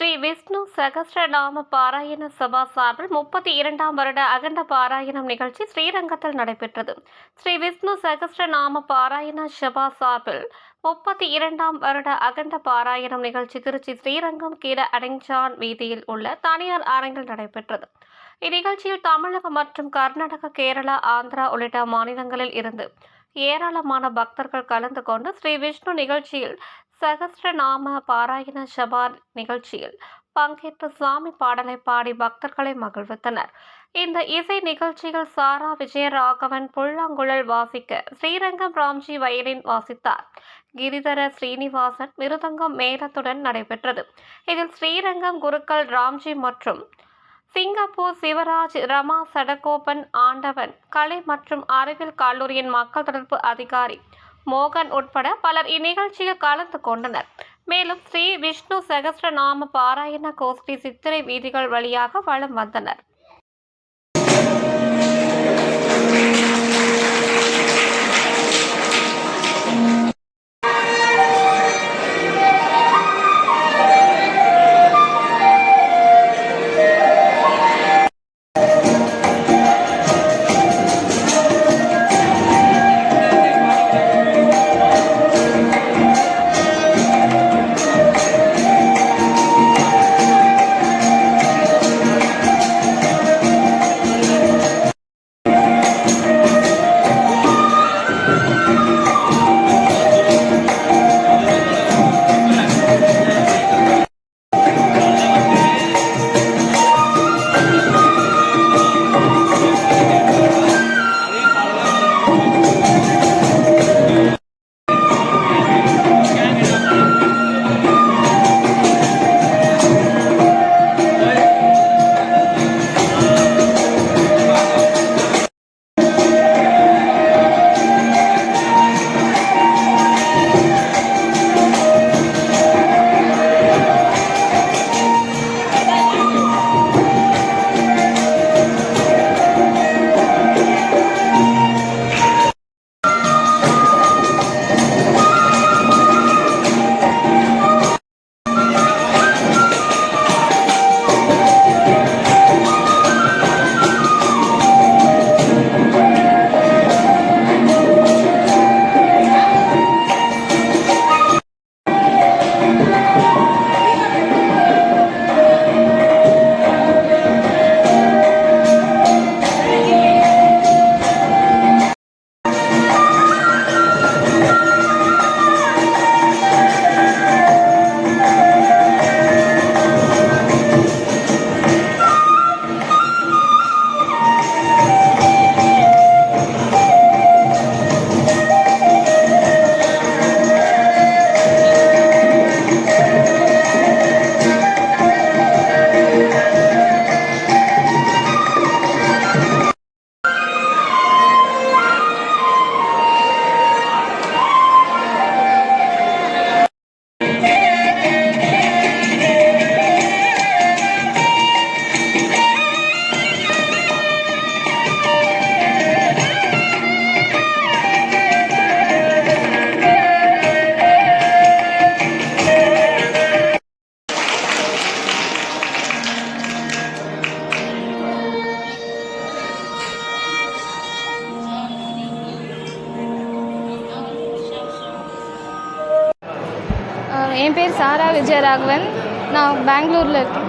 ஸ்ரீ விஷ்ணு சகஸ்ரநாம பாராயண சபா சார்பில் 32ஆம் வருட அகண்ட பாராயணம் நிகழ்ச்சி ஸ்ரீரங்கத்தில் நடைபெற்றது. ஸ்ரீ விஷ்ணு சகஸ்ரநாம பாராயண சபா சார்பில் 32ஆம் வருட அகண்ட பாராயணம் நிகழ்ச்சி திருச்சி ஸ்ரீரங்கம் கீர அடைஞ்சான் வீதியில் உள்ள தனியார் அரங்கில் நடைபெற்றது. இந்நிகழ்ச்சியில் தமிழகம் மற்றும் கர்நாடகா, கேரளா, ஆந்திரா உள்ளிட்ட மாநிலங்களில் இருந்து ஏராளமான பக்தர்கள் கலந்து கொண்டு ஸ்ரீ விஷ்ணு நிகழ்ச்சியில் சகஸ்ரநாம பாராயண சபா நிகழ்ச்சியில் பங்கேற்று சுவாமி பாடலை பாடி பக்தர்களை மகிழ்வித்தனர். இந்த இசை நிகழ்ச்சியில் சாரா விஜயராகவன் புல்லாங்குழல் வாசிக்க ஸ்ரீரங்கம் ராம்ஜி வயலின் வாசித்தார். கிரிதர ஸ்ரீனிவாசன் மிருதங்கம் மேளத்துடன் நடைபெற்றது. இதில் ஸ்ரீரங்கம் குருக்கள் ராம்ஜி மற்றும் சிங்கப்பூர் சிவராஜ், ரமா சடகோபன் ஆண்டவன் கலை மற்றும் அறிவியல் கல்லூரியின் மக்கள் தொடர்பு அதிகாரி மோகன் உட்பட பலர் இந்நிகழ்ச்சியில் கலந்து கொண்டனர். மேலும் ஸ்ரீ விஷ்ணு சகஸ்ரநாம பாராயண கோஷ்டி சித்திரை வீதிகள் வழியாக வலம் வந்தனர். என் பேர் சாரா விஜயராகவன். நான் பெங்களூரில் இருக்கேன்.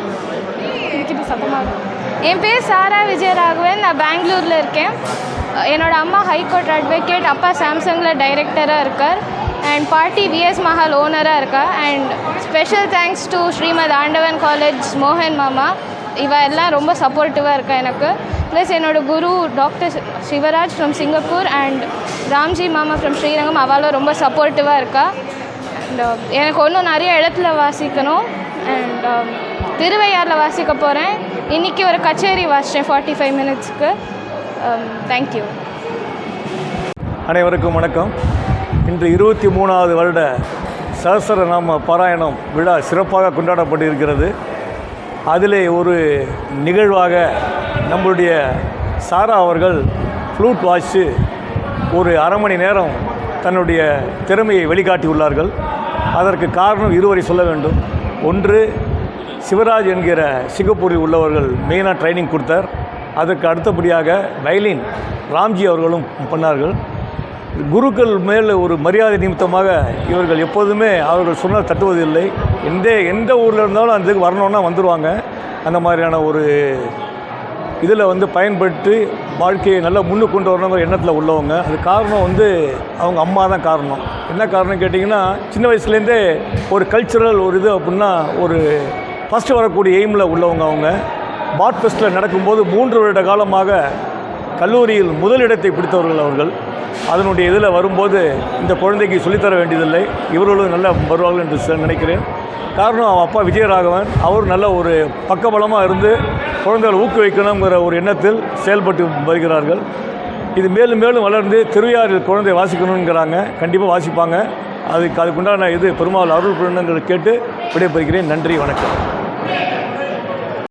என் பேர் சாரா விஜயராகவன். நான் பெங்களூரில் இருக்கேன். என்னோடய அம்மா ஹைகோர்ட் அட்வொகேட், அப்பா சாம்சங்கில் டைரக்டராக இருக்கார் அண்ட் பாட்டி விஎஸ் மஹால் ஓனராக இருக்கா. And special thanks to Srimad Andavan college மோகன் மாமா. இவ எல்லாம் ரொம்ப சப்போர்ட்டிவாக இருக்கா எனக்கு. ப்ளஸ் என்னோடய குரு doctor Sivaraj from Singapore and Ramji மாமா ஃப்ரம் ஸ்ரீரங்கம், அவளும் ரொம்ப சப்போர்ட்டிவாக இருக்கா. அண்ட் எனக்கு இன்னும் நிறைய இடத்துல வாசிக்கணும் அண்ட் திருவையாறில் வாசிக்க போகிறேன். இன்றைக்கி ஒரு கச்சேரி வாசித்தேன் 45 மினிட்ஸ்க்கு. தேங்க்யூ. அனைவருக்கும் வணக்கம். இன்று 23வது வருட சகஸ்ரநாம பாராயணம் விழா சிறப்பாக கொண்டாடப்பட்டிருக்கிறது. அதிலே ஒரு நிகழ்வாக நம்முடைய சாரா அவர்கள் ஃப்ளூட் வாசித்து ஒரு அரை மணி நேரம் தன்னுடைய திறமையை வெளிக்காட்டியுள்ளார்கள். அதற்கு காரணம் இருவரை சொல்ல வேண்டும். ஒன்று, சிவராஜ் என்கிற சிங்கப்பூரில் உள்ளவர்கள் மெயினாக ட்ரைனிங் கொடுத்தார். அதற்கு அடுத்தபடியாக வயலின் ராம்ஜி அவர்களும் பண்ணார்கள். குருக்கள் மேல் ஒரு மரியாதை நிமித்தமாக இவர்கள் எப்போதுமே அவர்கள் சொன்னால் தட்டுவதில்லை. எந்த ஊரில் இருந்தாலும் அந்த இதுக்கு வரணுன்னா வந்துடுவாங்க. அந்த மாதிரியான ஒரு இதில் பயன்பட்டு வாழ்க்கையை நல்லா முன்னுக்கு கொண்டு வரணுங்கிற எண்ணத்தில் உள்ளவங்க. அது காரணம் அவங்க அம்மா தான் காரணம். என்ன காரணம் கேட்டிங்கன்னா, சின்ன வயசுலேருந்தே ஒரு கல்ச்சுரல் ஒரு இது அப்படின்னா ஒரு ஃபஸ்ட்டு வரக்கூடிய எய்மில் உள்ளவங்க. அவங்க பாட் ஃபெஸ்ட்டில் நடக்கும்போது 3 வருட காலமாக கல்லூரியில் முதலிடத்தை பிடித்தவர்கள் அவர்கள். அதனுடைய இதில் வரும்போது இந்த குழந்தைக்கு சொல்லித்தர வேண்டியதில்லை, இவர்களும் நல்லா வருவார்கள் என்று நினைக்கிறேன். காரணம் அவன் அப்பா விஜயராகவன், அவர் நல்ல ஒரு பக்கபலமாக இருந்து குழந்தைகளை ஊக்குவிக்கணுங்கிற ஒரு எண்ணத்தில் செயல்பட்டு வருகிறார்கள். இது மேலும் மேலும் வளர்ந்து திருவையாறில் குழந்தை வாசிக்கணுங்கிறாங்க. கண்டிப்பாக வாசிப்பாங்க. அதுக்குண்டான இது பெருமாள் அருள் புரிணுங்கிறத கேட்டு விடைபெறுகிறேன். நன்றி, வணக்கம்.